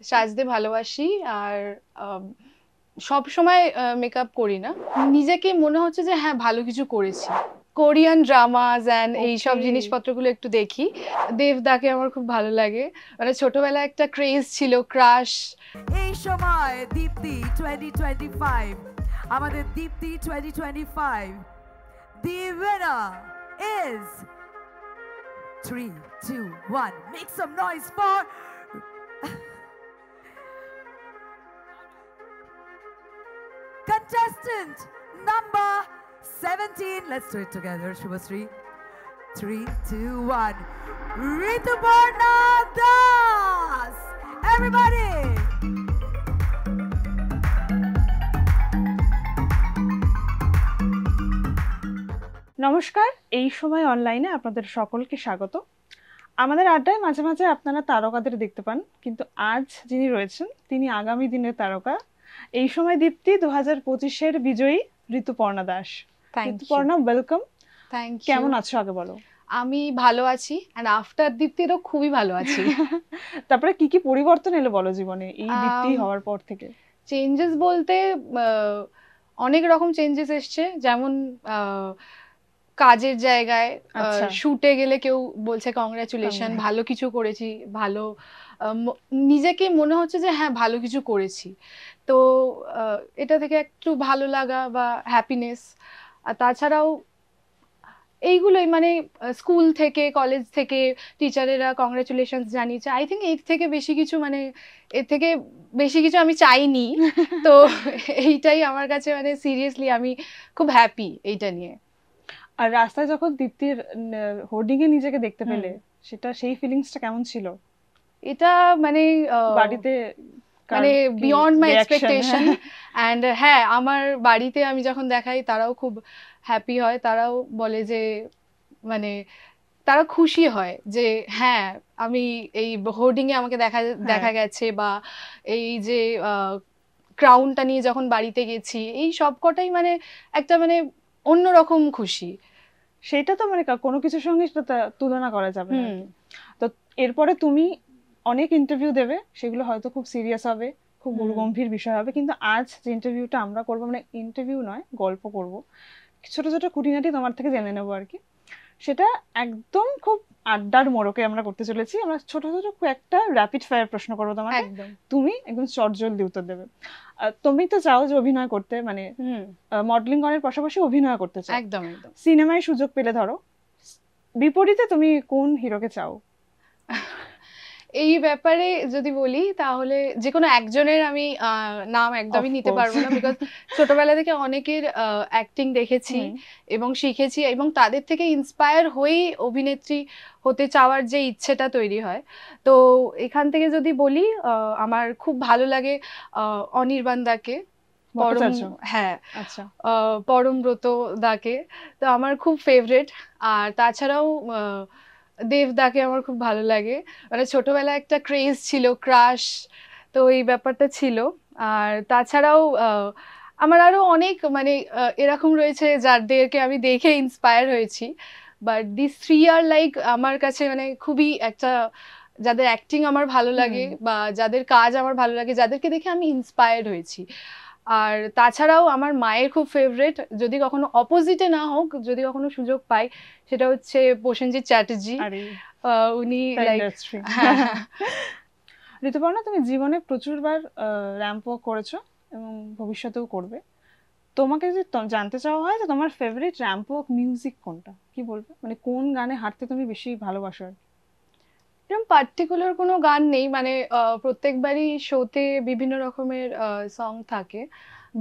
সাজতে ভালোবাসি আর সব সময় মেকআপ করি না, নিজেকে মনে হচ্ছে যে হ্যাঁ ভালো কিছু করেছি। কোরিয়ান ড্রামাস এন্ড এই সব জিনিসপত্রগুলো একটু দেখি। দেবদাকে আমার খুব ভালো লাগে, মানে ছোটবেলায় একটা ক্রেজ ছিল, ক্রাশ। এই সময় দীপ্তি 2025, আমাদের দীপ্তি 2025, the winner is 3, 2, 1. Make some noise for contestant number 17. Let's do it together, Shubhasri. 3, 2, 1. Rituparna Das. Everybody. নমস্কার, এই সময় অনলাইনে আপনাদের সকলকে স্বাগত। আমাদের আড্ডায় মাঝে মাঝে আপনারা তারকাদের দেখতে পান, কিন্তু আজ যিনি রয়েছেন তিনি আগামী দিনের তারকা। এই সময় দীপ্তি 2025-এর বিজয়ী Rituparna Das. Rituparna, welcome. Thank you. কেমন আছো আগে বলো? আমি ভালো আছি, এন্ড আফটার দীপ্তি তো খুবই ভালো আছি। তারপরে কি কি পরিবর্তন এলো বলো জীবনে এই দীপ্তি হওয়ার পর থেকে? চেঞ্জেস বলতে অনেক রকম চেঞ্জেস এসছে, যেমন কাজের জায়গায় শুটে গেলে কেউ বলছে কংগ্রাচুলেশন, ভালো কিছু করেছি, ভালো নিজেকে মনে হচ্ছে যে হ্যাঁ ভালো কিছু করেছি। তো এটা থেকে একটু ভালো লাগা বা হ্যাপিনেস। আর তাছাড়াও এইগুলোই, মানে স্কুল থেকে কলেজ থেকে টিচারেরা কংগ্রাচুলেশনস জানিয়েছে। আই থিঙ্ক এর থেকে বেশি কিছু, মানে এর থেকে বেশি কিছু আমি চাইনি। তো এইটাই আমার কাছে, মানে সিরিয়াসলি আমি খুব হ্যাপি এইটা নিয়ে। আর রাস্তায় যখন দীপ্তির হোর্ডিং এ নিজেকে দেখতে পেলে, সেটা সেই ফিলিংসটা কেমন ছিল? এটা মানে বাড়িতে মানে বিয়ন্ড মাই এক্সপেকটেশন। অ্যান্ড হ্যাঁ, আমার বাড়িতে আমি যখন দেখাই তারাও খুব হ্যাপি হয়, তারাও বলে যে মানে তারা খুশি হয় যে হ্যাঁ আমি এই হোর্ডিং এ আমাকে দেখা গেছে, বা এই যে ক্রাউনটা নিয়ে যখন বাড়িতে গেছি, এই সব কটাই মানে একটা মানে অন্যরকম খুশি। সেটা তো মানে কোনো কিছুর সঙ্গে সেটা তুলনা করা যাবে না। তো এরপরে তুমি অনেক ইন্টারভিউ দেবে, সেগুলো হয়তো খুব সিরিয়াস হবে, খুব গম্ভীর বিষয় হবে, কিন্তু আজ যে ইন্টারভিউটা আমরা করবো, মানে ইন্টারভিউ নয়, গল্প করব, ছোট ছোট খুঁটিনাটি তোমার থেকে জেনে নেবো আর কি। সেটা একদম খুব আড্ডার মোড়কে আমরা করতে চলেছি। আমরা ছোট ছোট একটা র্যাপিড ফায়ার প্রশ্ন করবো তোমাকে, তুমি একদম চটজলদি উত্তর দেবে। তুমি তো চাও যে অভিনয় করতে, মানে মডেলিং করার পাশাপাশি অভিনয় করতে চাও। একদম একদম। সিনেমায় সুযোগ পেলে ধরো, বিপরীতে তুমি কোন হিরোকে চাও? এই ব্যাপারে যদি বলি তাহলে যে কোনো একজনের আমি নাম একদমই নিতে পারবো না, বিকজ ছোটবেলা থেকে অনেকের অ্যাক্টিং দেখেছি এবং শিখেছি, এবং তাদের থেকে ইন্সপায়ার হয়েই অভিনেত্রী হতে চাওয়ার যে ইচ্ছেটা তৈরি হয়। তো এখান থেকে যদি বলি, আমার খুব ভালো লাগে অনির্বাণ দাকে, হ্যাঁ পরমব্রত দাকে, তো আমার খুব ফেভারিট। আর তাছাড়াও দেবদাকে আমার খুব ভালো লাগে, মানে ছোটবেলায় একটা ক্রেজ ছিল, ক্রাশ, তো এই ব্যাপারটা ছিল। আর তাছাড়াও আমার আরো অনেক মানে এরকম রয়েছে যাদেরকে আমি দেখে ইন্সপায়ার হয়েছি, বাট দিস থ্রি আর লাইক আমার কাছে মানে খুবই একটা, যাদের অ্যাক্টিং আমার ভালো লাগে বা যাদের কাজ আমার ভালো লাগে, যাদেরকে দেখে আমি ইন্সপায়ার্ড হয়েছি। আর তাছাড়াও আমার মায়ের খুব ফেভারিট, যদি কখনো অপোজিটে না হোক, যদি কখনো সুযোগ পাই, সেটা হচ্ছে প্রসেনজিৎ চ্যাটার্জি। উনি ঋতুপর্ণা, তুমি জীবনে প্রচুরবার র্যাম্প ওয়াক করেছো এবং ভবিষ্যতেও করবে। তোমাকে যদি জানতে চাওয়া হয় যে তোমার ফেভারিট র্যাম্প ওয়াক মিউজিক কোনটা, কি বলবে? মানে কোন গানে হাঁটতে তুমি বেশি ভালোবাসো? এরকম পার্টিকুলার কোনো গান নেই, মানে প্রত্যেকবারই শোতে বিভিন্ন রকমের সং থাকে,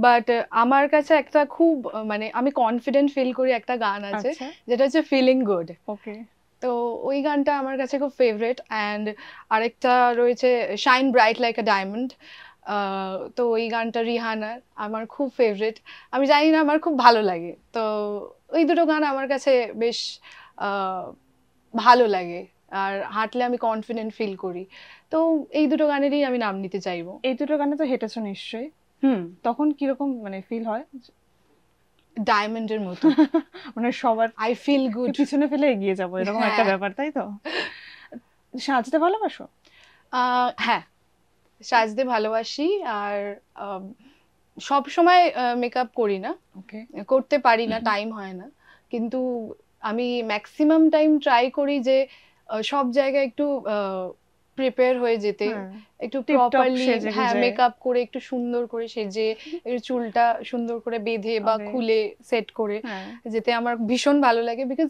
বাট আমার কাছে একটা খুব মানে আমি কনফিডেন্ট ফিল করি একটা গান আছে, যেটা হচ্ছে ফিলিং গুড। ওকে, তো ওই গানটা আমার কাছে খুব ফেভারিট। অ্যান্ড আরেকটা রয়েছে শাইন ব্রাইট লাইক আ ডায়মন্ড, তো ওই গানটা রিহানার, আমার খুব ফেভারিট। আমি জানি না, আমার খুব ভালো লাগে। তো ওই দুটো গান আমার কাছে বেশ ভালো লাগে, আর হাঁটলে আমি কনফিডেন্ট ফিল করি। তো এই দুটো গানেরই আমি নাম নিতে চাইবো। এই দুটো গানে তো হেঁটেছো নিশ্চয়ই, তখন কিরকম মানে ফিল হয়? ডায়মন্ডের মতো, মানে সবার আই ফিল গুড, পিছনে ফেলে এগিয়ে যাবো এরকম একটা ব্যাপার, তাই তো? সাজতে ভালোবাসো? হ্যাঁ, সাজতে ভালোবাসি আর সব সময় মেকআপ করি না, ওকে করতে পারি না, টাইম হয় না, কিন্তু আমি ম্যাক্সিমাম টাইম ট্রাই করি যে সব জায়গায় একটু প্রিপেয়ার হয়ে যেতে, একটু প্রপারলি হ্যাঁ মেকআপ করে একটু সুন্দর করে সেজে একটু চুলটা সুন্দর করে বেঁধে বা খুলে সেট করে যেতে আমার ভীষণ ভালো লাগে। বিকজ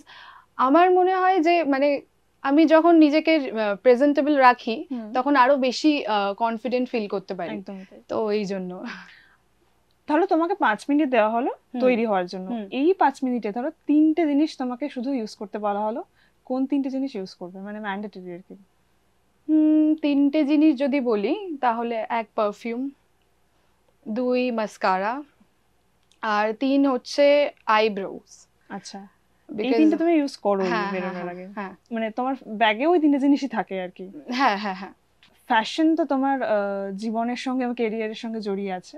আমার মনে হয় যে মানে আমি যখন নিজেকে প্রেজেন্টেবল রাখি তখন আরো বেশি কনফিডেন্ট ফিল করতে পারি, তো এই জন্য। তাহলে তোমাকে 5 মিনিট দেওয়া হলো তৈরি হওয়ার জন্য, এই 5 মিনিটে ধরো 3টে জিনিস তোমাকে শুধু ইউজ করতে বলা হলো, কোন 3টে জিনিস ইউজ করবে, মানে ম্যান্ডেটরি আর কি? 3টে জিনিস যদি বলি তাহলে 1 পারফিউম, 2 মাস্কারা, আর 3 হচ্ছে আইব্রোস। আচ্ছা, এই 3টে তুমি ইউজ করো বেরোনোর আগে? মানে তোমার ব্যাগে ওই 3টে জিনিসই থাকে আর কি? হ্যাঁ হ্যাঁ হ্যাঁ। ফ্যাশন তো তোমার জীবনের সঙ্গে এবং ক্যারিয়ারের সঙ্গে জড়িয়ে আছে।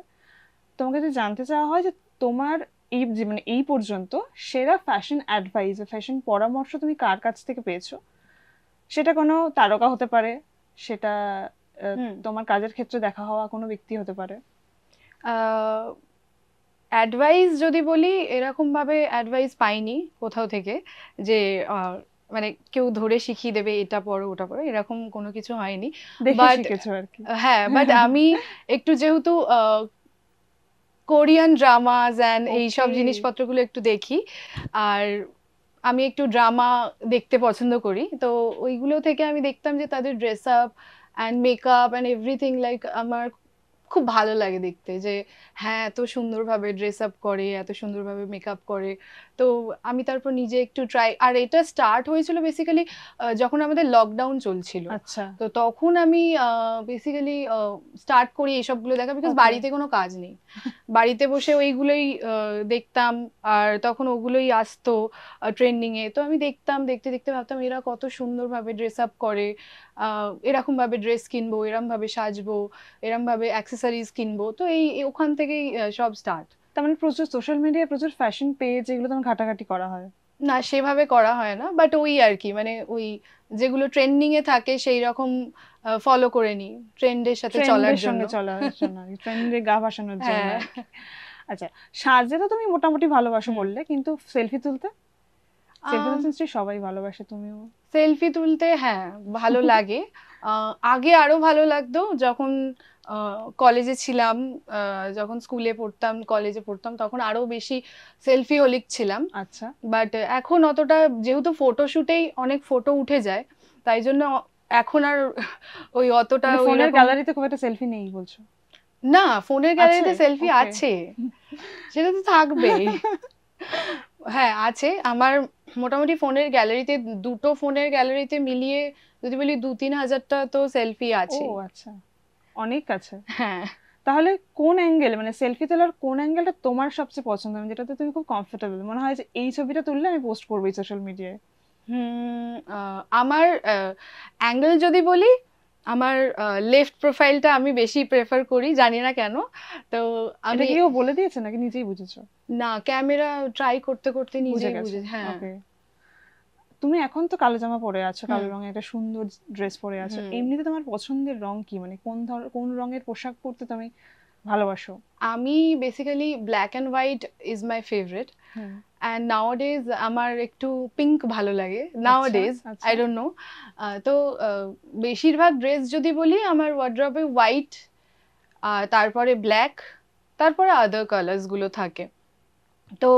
তোমাকে যদি জানতে চাওয়া হয় যে তোমার এই মানে এই পর্যন্ত সেরা ফ্যাশন অ্যাডভাইস, ফ্যাশন পরামর্শ তুমি কার কাছ থেকে পেয়েছো, সেটা কোনো তারকা হতে পারে, সেটা তোমার কাজের ক্ষেত্রে দেখা হওয়া কোনো ব্যক্তি হতে পারে। অ্যাডভাইস যদি বলি এরকম ভাবে অ্যাডভাইস পাইনি কোথাও থেকে যে মানে কেউ ধরে শিখিয়ে দেবে এটা পড়ো ওটা পড়ো, এরকম কোনো কিছু হয়নি। বাট হ্যাঁ, বাট আমি একটু যেহেতু কোরিয়ান ড্রামাস অ্যান্ড এইসব জিনিসপত্রগুলো একটু দেখি, আর আমি একটু ড্রামা দেখতে পছন্দ করি, তো ওইগুলো থেকে আমি দেখতাম যে তাদের dress up and makeup and everything like আমার খুব ভালো লাগে দেখতে, যে হ্যাঁ এত সুন্দরভাবে ড্রেস আপ করে, এত সুন্দরভাবে মেকআপ করে। তো আমি তারপর নিজে একটু ট্রাই, আর এটা স্টার্ট হয়েছিল বেসিক্যালি যখন আমাদের লকডাউন চলছিল। আচ্ছা, তো তখন আমি বেসিক্যালি স্টার্ট করি এইসবগুলো দেখা, বিকজ বাড়িতে কোনো কাজ নেই, বাড়িতে বসে ওইগুলোই দেখতাম, আর তখন ওগুলোই আসতো ট্রেন্ডিং এ। তো আমি দেখতাম, দেখতে দেখতে ভাবতাম এরা কত সুন্দরভাবে ড্রেস আপ করে, এরকম ভাবে ড্রেস কিনবো, এরম ভাবে সাজবো, এরম ভাবে অ্যাক্সেসরিজ কিনবো। তো এই ওখান থেকেই সব স্টার্ট। তার মানে প্রচুর সোশ্যাল মিডিয়ায় প্রচুর ফ্যাশন পেজ এগুলো তোমার ঘাটাঘাটি করা হয়? না, সেভাবে করা হয় না, বাট ওই আর কি, মানে ওই যেগুলো ট্রেন্ডিং এ থাকে সেই রকম ফলো করে নি, ট্রেন্ডের সাথে চলার জন্য, ট্রেন্ডে গা ভাসানোর জন্য। আচ্ছা, সাজে তো তুমি মোটামুটি ভালোবাসো বললে, কিন্তু সেলফি তুলতে? সেলফি তুলতে সবাই ভালোবাসে, তুমিও? সেলফি তুলতে হ্যাঁ ভালো লাগে, আগে আরো ভালো লাগতো যখন কলেজে ছিলাম, যখন স্কুলে পড়তাম কলেজে পড়তাম তখন আরো বেশি সেলফি হোলিক ছিলাম। আচ্ছা, বাট এখন অতটা, যেহেতু ফটোশুটেই অনেক ফটো উঠে যায়, তাই জন্য এখন আর ওই অতটা ফোনের গ্যালারিতে খুব একটা সেলফি নেই বলছো? না, ফোনের গ্যালারিতে সেলফি আছে, সেটা তো থাকবেই। হ্যাঁ আছে, আমার মোটামুটি ফোনের গ্যালারিতে, দুটো ফোনের গ্যালারিতে মিলিয়ে যদি বলি 2-3 হাজারটা তো সেলফি আছে। ও আচ্ছা, অনেক আছে। হ্যাঁ, তাহলে কোন অ্যাঙ্গেল, মানে সেলফি তোলার কোন অ্যাঙ্গেলটা তোমার সবচেয়ে পছন্দ, যেটাতে তুমি খুব কমফোর্টেবল মনে হয় যে এই ছবিটা তুললে আমি পোস্ট করবো এই সোশ্যাল মিডিয়ায়? আমার অ্যাঙ্গেল যদি বলি, আমার লেফট প্রোফাইলটা আমি বেশি প্রেফার করি, জানি না কেন। তো আমি কেউ বলে দিয়েছে নাকি নিজেই বুঝেছো? না, ক্যামেরা ট্রাই করতে করতে নিজেই বুঝে। হ্যাঁ, তুমি এখন তো কালো জামা পরে আছো, কালো রঙের একটা সুন্দর ড্রেস পরে আছো, এমনিতে তোমার পছন্দের রং কি, মানে কোন রঙের পোশাক পরতে তুমি ভালোবাসো? আমি basically black and white is my favourite, and nowadays আমার একটু পিঙ্ক ভালো লাগে, নাওয়াডেজ আই ডোন্ট নো। তো বেশিরভাগ ড্রেস যদি বলি আমার ওয়ার্ড্রবে হোয়াইট, তারপরে ব্ল্যাক, তারপরে আদার কালার্স গুলো থাকে। তো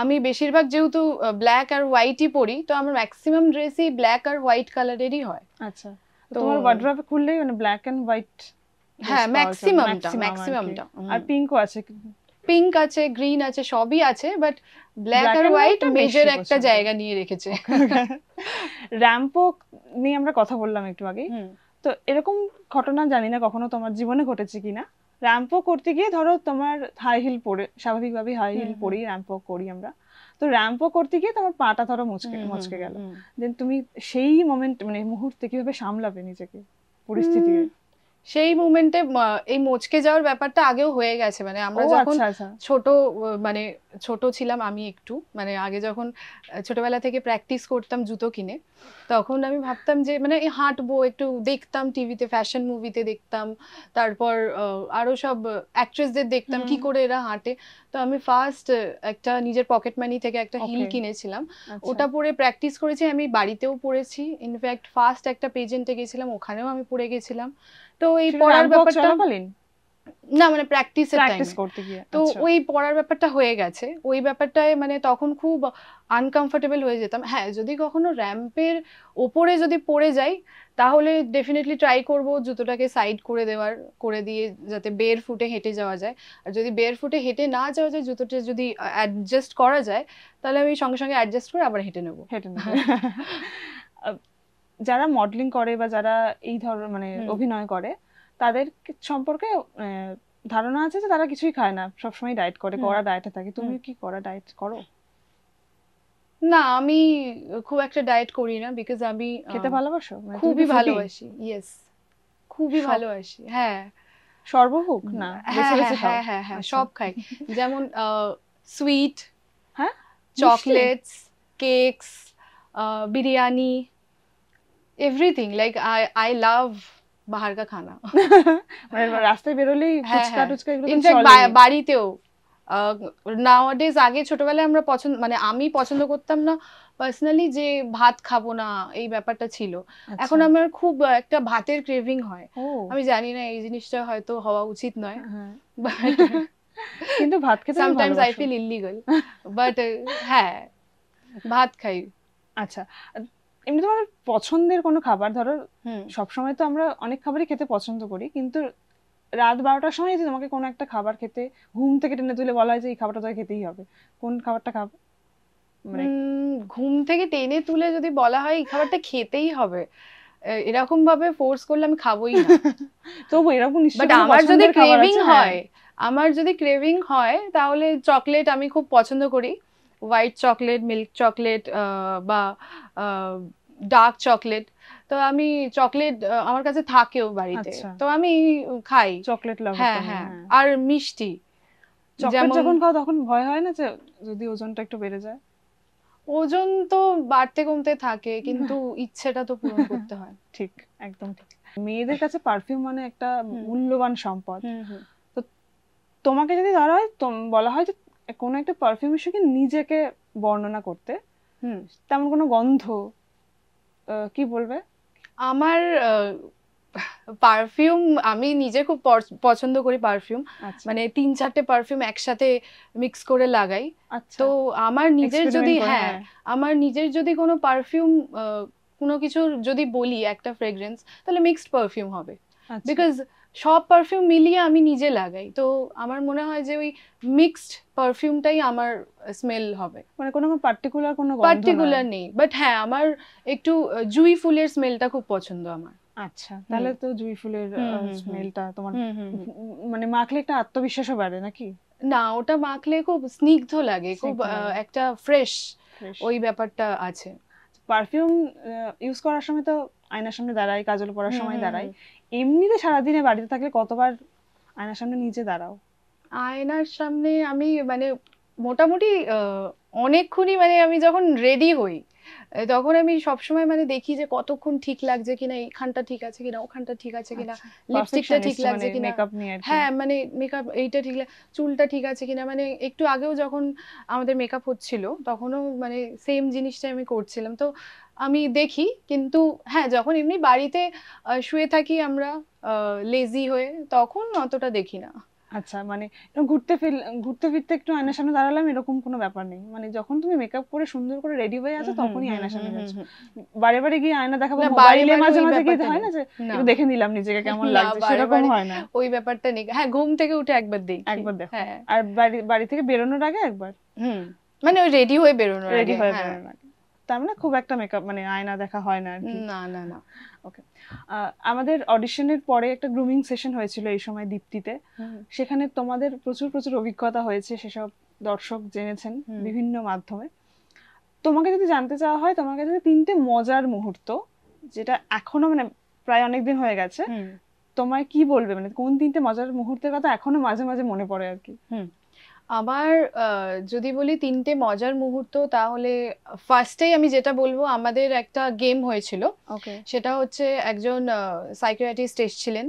আমি বেশিরভাগ যেহেতু ব্ল্যাক আর হোয়াইটই পরি, তো আমার ম্যাক্সিমাম ড্রেসই ব্ল্যাক আর হোয়াইট কালারেরই হয়। আচ্ছা, তো তোমার ওয়ার্ড্রবে খুললেই মানে ব্ল্যাক এন্ড হোয়াইট? হ্যাঁ, ম্যাক্সিমামটা। আর পিঙ্কও আছে? পিঙ্ক আছে, গ্রিন আছে, সবই আছে, বাট ব্ল্যাক আর হোয়াইট মেজর একটা জায়গা নিয়ে রেখেছে। র্যাম্পো নিয়ে আমরা কথা বললাম একটু আগে, তো এরকম ঘটনা জানি না কখনো তোমার জীবনে ঘটেছে কিনা, র্যাম্পো করতে গিয়ে ধরো তোমার হাই হিল পরে, স্বাভাবিকভাবেই হাই হিল পরেই র্যাম্পো করি আমরা, তো র্যাম্পো করতে গিয়ে তোমার পাটা ধরো মচকে গেল, দেন তুমি সেই মোমেন্ট মানে মুহূর্তে কিভাবে সামলাবে নিজেকে, পরিস্থিতি? সেই মোমেন্টে এই মচকে যাওয়ার ব্যাপারটা আগেও হয়ে গেছে, মানে আমরা যখন ছোট মানে ছোট ছিলাম, আমি একটু মানে আগে যখন ছোটবেলা থেকে প্র্যাকটিস করতাম জুতো কিনে, তখন আমি ভাবতাম যে মানে হাঁটবো, একটু দেখতাম টিভিতে, ফ্যাশন মুভিতে দেখতাম, তারপর আরো সব অ্যাক্ট্রেসদের দেখতাম কি করে এরা হাঁটে। তো আমি ফার্স্ট একটা নিজের পকেট মানি থেকে একটা হিল কিনেছিলাম, ওটা পরে প্র্যাকটিস করেছি, আমি বাড়িতেও পরেছি, ইনফ্যাক্ট ফার্স্ট একটা পেজেন্টে গেছিলাম, ওখানেও আমি পরে গেছিলাম। তো এই পড়ার ব্যাপারটা না মানে প্র্যাকটিসের টাইমে করতে গিয়ে, তো ওই পড়ার ব্যাপারটা হয়ে গেছে, ওই ব্যাপারটায় মানে তখন খুব আনকমফোর্টেবল হয়ে যেতাম। হ্যাঁ, যদি কখনো র্যাম্পের ওপরে যদি পড়ে যাই তাহলে ডেফিনেটলি ট্রাই করব জুতোটাকে সাইড করে দেওয়ার, করে দিয়ে যাতে বের ফুটে হেঁটে যাওয়া যায়। আর যদি বের ফুটে হেঁটে না যাওয়া যায়, জুতোটা যদি অ্যাডজাস্ট করা যায়, তাহলে আমি সঙ্গে সঙ্গে অ্যাডজাস্ট করে আবার হেঁটে নেব। যারা মডেলিং করে বা যারা এই ধরনের মানে অভিনয় করে, তাদের সম্পর্কে ধারণা আছে যে তারা কিছুই খায় না, সবসময় ডায়েট করে, কড়া ডায়েটে থাকে। তুমি কি কড়া ডায়েট করো? না, আমি খুব একটা ডায়েট করি না, বিকজ আমি খেতে ভালোবাসো, খুবই ভালোবাসি। ইয়েস, খুবই ভালোবাসি। হ্যাঁ, সর্বভোগ না, হ্যাঁ হ্যাঁ হ্যাঁ সব খাই, যেমন সুইট, হ্যাঁ, chocolates, cakes, biryani, everything. Like I love বাহার কা খানা। মানে রাস্তায় বেরোলেই ফুচকা টুচকা এগুলো চলে। ইনফ্যাক্ট বাড়িতেও নাওয়াডেজ, আগে ছোটবেলায় আমরা মানে আমি পছন্দ করতাম না পার্সোনালি যে ভাত খাবো না, এই ব্যাপারটা ছিল। এখন আমার খুব একটা ভাতের ক্রেভিং হয়। আমি জানি না এই জিনিসটা হয়তো হওয়া উচিত নয়, কিন্তু ভাত খেতে sometimes I feel illegal, but হ্যাঁ ভাত খাই। আচ্ছা, এমনি তোমার পছন্দের কোনো খাবার, ধরো সবসময় তো আমরা অনেক খাবারই খেতে পছন্দ করি, কিন্তু রাত 12টার সময় যদি তোমাকে কোনো একটা খাবার খেতে ঘুম থেকে টেনে তুলে বলা হয় যে এই খাবারটা তোকে খেতেই হবে, কোন খাবারটা খাবে? মানে ঘুম থেকে টেনে তুলে যদি বলা হয় এই খাবারটা খেতেই হবে, এরকম ভাবে ফোর্স করলে আমি খাবোই না। তবু এরকম নিশ্চয়ই, বাট আমার যদি ক্রেভিং হয়, তাহলে চকলেট আমি খুব পছন্দ করি, হোয়াইট চকলেট, মিল্ক চকলেট বা ডার্ক চকলেট। তো আমি চকলেট আমার কাছে থাকেও বাড়িতে, তো আমি খাই চকলেট লাভার। হ্যাঁ হ্যাঁ, আর মিষ্টি। চকলেট যখন খাও তখন ভয় হয় না যে যদি ওজনটা একটু বেড়ে যায়? ওজন তো বাড়তে কমতে থাকে, কিন্তু ইচ্ছেটা তো পূরণ করতে হয়। ঠিক, একদম ঠিক। মেয়েদের কাছে পারফিউম মানে একটা মূল্যবান সম্পদ। তো তোমাকে যদি ধরা হয়, বলা হয় যে কোনো একটা পারফিউমের সঙ্গে নিজেকে বর্ণনা করতে, তেমন কোনো গন্ধ, কি বলবে? আমার পারফিউম, আমি নিজে খুব পছন্দ করি পারফিউম, মানে 3-4টে পারফিউম একসাথে মিক্স করে লাগাই। তো আমার নিজের যদি আমার নিজের যদি কোনো পারফিউম, কোনো কিছু যদি বলি একটা ফ্রেগ্রেন্স, তাহলে মিক্সড পারফিউম হবে, বিকজ সব পারফিউম মিলিয়ে আমি নিজে লাগাই। তো আমার মনে হয় যে ওই মিক্সড পারফিউমটাই আমার স্মেল হবে, মানে কোনো পার্টিকুলার নেই। বাট হ্যাঁ, আমার একটু জুঁই ফুলের স্মেলটা খুব পছন্দ আমার। আচ্ছা, তাহলে তো জুঁই ফুলের স্মেলটা তোমার মানে মাখলে একটা আত্মবিশ্বাসও বাড়ে নাকি? না, ওটা মাখলে খুব স্নিগ্ধ লাগে, খুব একটা ফ্রেশ, ওই ব্যাপারটা আছে। পারফিউম ইউজ করার সময় তো আয়নার সামনে দাঁড়াই, কাজল পরার সময় দাঁড়াই, এমনিতে সারাদিনে বাড়িতে থাকলে কতবার আয়নার সামনে নিজে দাঁড়াও? আয়নার সামনে আমি মানে মোটামুটি অনেকক্ষণই, মানে আমি যখন রেডি হই তখন আমি সবসময় মানে দেখি যে কতক্ষণ ঠিক লাগছে কিনা, এইখানটা ঠিক আছে কিনা, ওখানটা ঠিক আছে কিনা, লিপস্টিকটা ঠিক লাগছে কিনা, হ্যাঁ মানে মেকআপ এইটা ঠিক, চুলটা ঠিক আছে কিনা। মানে একটু আগেও যখন আমাদের মেকআপ হচ্ছিল তখনও মানে সেম জিনিসটাই আমি করছিলাম। তো আমি দেখি, কিন্তু হ্যাঁ যখন এমনি বাড়িতে শুয়ে থাকি আমরা লেজি হয়ে, তখন অতটা দেখি না। আচ্ছা, মানে ঘুরতে ফিরতে একটু আয়নার সামনে দাঁড়ালাম এরকম কোনো ব্যাপার নেই, মানে যখন তুমি মেকআপ করে সুন্দর করে রেডি হয়ে আছো তখনই আয়নার সামনে যাচ্ছ? বারে বারে গিয়ে আয়না দেখাবো, মোবাইলে মাঝে মাঝে গিয়ে হয় না যে একটু দেখে নিলাম নিজেকে কেমন লাগছে, সেরকম হয় না? ওই ব্যাপারটা নেই। হ্যাঁ, ঘুম থেকে উঠে একবার দেখি, দেখো, আর বাড়ি থেকে বেরোনোর আগে একবার, মানে ওই রেডি হয়ে বেরোনোর আগে। তার মানে খুব একটা মেকআপ মানে আয়না দেখা হয় না আর কি? না না না। ওকে, আমাদের অডিশনের পরে একটা গ্রুমিং সেশন হয়েছিল এই সময় দীপ্তিতে, সেখানে তোমাদের প্রচুর অভিজ্ঞতা হয়েছে, সেসব দর্শক জেনেছেন বিভিন্ন মাধ্যমে। তোমাকে যদি জানতে চাওয়া হয়, তোমাকে যদি 3টে মজার মুহূর্ত, যেটা এখনো মানে প্রায় অনেকদিন হয়ে গেছে, তোমায় কি বলবে, মানে কোন 3টে মজার মুহূর্তের কথা এখনো মাঝে মাঝে মনে পড়ে আর কি? আমার যদি বলি 3টে মজার মুহূর্ত, তাহলে ফার্স্টেই আমি যেটা বলবো, আমাদের একটা গেম হয়েছিল। ওকে। সেটা হচ্ছে একজন সাইকিয়াট্রিস্ট এসেছিলেন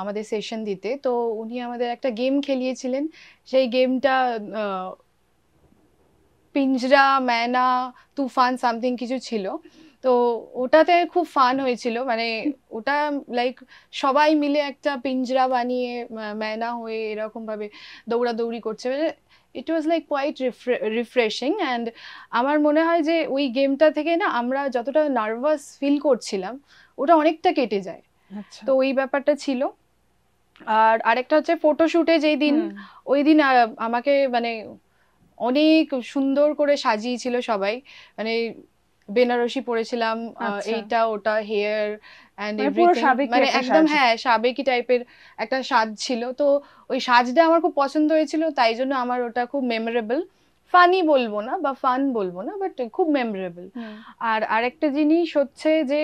আমাদের সেশন দিতে, তো উনি আমাদের একটা গেম খেলিয়েছিলেন। সেই গেমটা পিঞ্জরা, ম্যানা, তুফান সামথিং কিছু ছিল। তো ওটাতে খুব ফান হয়েছিল, মানে ওটা লাইক সবাই মিলে একটা পিঞ্জরা বানিয়ে ম্যানা হয়ে এরকম ভাবে দৌড়াদৌড়ি করছে, মানে it was like quite refreshing. And আমার মনে হয় যে ওই গেমটা থেকে না আমরা যতটা নার্ভাস ফিল করছিলাম ওটা অনেকটা কেটে যায়। আচ্ছা। তো ওই ব্যাপারটা ছিল। আর আরেকটা হচ্ছে ফটোশুটে যেই দিন, ওই দিন আমাকে মানে অনেক সুন্দর করে সাজিয়েছিল সবাই, মানে বেনারসি পরেছিলাম, এইটা ওটা, হেয়ার অ্যান্ড এভরিথিং, মানে একদম হ্যাঁ সাবেকি টাইপের একটা সাজ ছিল। তো ওই সাজটা আমার খুব পছন্দ হয়েছিল, তাই জন্য আমার ওটা খুব মেমোরেবল। ফানি বলবো না বা ফান বলবো না, বাট খুব মেমোরেবল। আর আরেকটা জিনিস হচ্ছে যে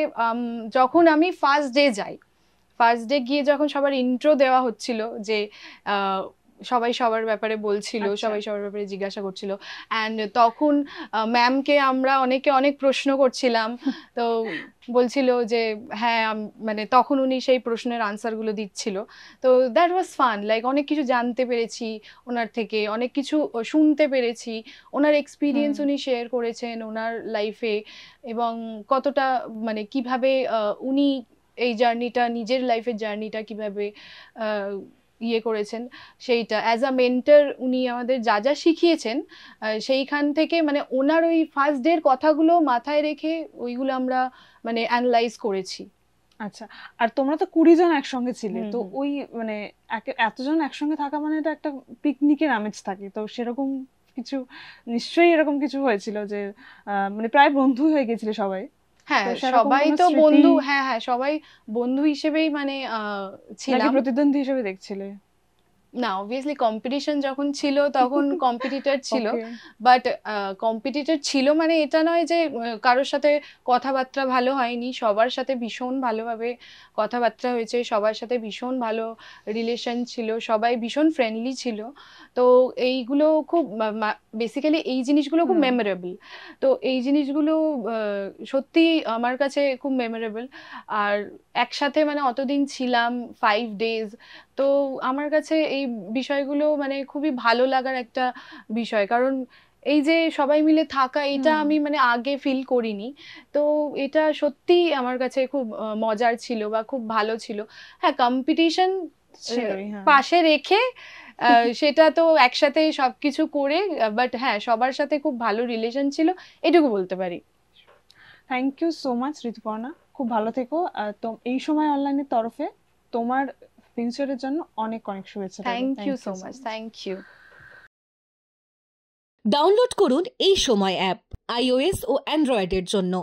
যখন আমি ফার্স্ট ডে যাই, ফার্স্ট ডে গিয়ে যখন সবার ইন্ট্রো দেওয়া হচ্ছিল, যে সবাই সবার ব্যাপারে বলছিল, সবাই সবার ব্যাপারে জিজ্ঞাসা করছিল, অ্যান্ড তখন ম্যামকে আমরা অনেকে অনেক প্রশ্ন করছিলাম। তো বলছিল যে হ্যাঁ, মানে তখন উনি সেই প্রশ্নের আনসারগুলো দিচ্ছিল। তো দ্যাট ওয়াজ ফান, লাইক অনেক কিছু জানতে পেরেছি ওনার থেকে, অনেক কিছু শুনতে পেরেছি, ওনার এক্সপিরিয়েন্স উনি শেয়ার করেছেন ওনার লাইফে, এবং কতটা মানে কিভাবে উনি এই জার্নিটা, নিজের লাইফের জার্নিটা কিভাবে ইয়ে করেছেন, সেইটা অ্যাজ আ মেন্টর উনি আমাদের যা যা শিখিয়েছেন, সেইখান থেকে মানে ওনার ওই ফার্স্ট ডের কথাগুলো মাথায় রেখে ওইগুলো আমরা মানে অ্যানালাইজ করেছি। আচ্ছা, আর তোমরা তো 20 জন একসঙ্গে ছিলে, তো ওই মানে এতজন একসঙ্গে থাকা মানে এটা একটা পিকনিকের আমেজ থাকে, তো সেরকম কিছু নিশ্চয়ই এরকম কিছু হয়েছিল যে মানে প্রায় বন্ধু হয়ে গেছিল সবাই? হ্যাঁ, সবাই তো বন্ধু, হ্যাঁ হ্যাঁ সবাই বন্ধু হিসেবেই মানে ছিলাম। প্রতিদ্বন্দ্বী হিসেবে দেখছিলে? না, অবভিয়াসলি কম্পিটিশন যখন ছিল তখন কম্পিটিটর ছিল, বাট কম্পিটিটর ছিল মানে এটা নয় যে কারোর সাথে কথাবার্তা ভালো হয়নি, সবার সাথে ভীষণ ভালোভাবে কথাবার্তা হয়েছে, সবার সাথে ভীষণ ভালো রিলেশন ছিল, সবাই ভীষণ ফ্রেন্ডলি ছিল। তো এইগুলো খুব বেসিক্যালি এই জিনিসগুলো খুব মেমোরেবল। তো এই জিনিসগুলো সত্যি আমার কাছে খুব মেমোরেবল। আর একসাথে মানে অতদিন ছিলাম 5 days, তো আমার কাছে এই বিষয়গুলো মানে খুবই ভালো লাগার একটা বিষয়, কারণ এই যে সবাই মিলে থাকা, এটা আমি মানে আগে ফিল করিনি। তো এটা সত্যি আমার কাছে খুব মজার ছিল বা খুব ভালো ছিল। হ্যাঁ, কম্পিটিশন পাশে রেখে সেটা তো একসাথে সবকিছু করে, বাট হ্যাঁ সবার সাথে খুব ভালো রিলেশন ছিল, এটুকু বলতে পারি। Thank you so much Rituparna, খুব ভালো থেকো। তো এই সময় অনলাইনের তরফে তোমার ফিউচারের জন্য অনেক অনেক শুভেচ্ছা। Thank you so much. Thank you. Download করুন এই সময় অ্যাপ iOS ও অ্যান্ড্রয়েডের জন্য।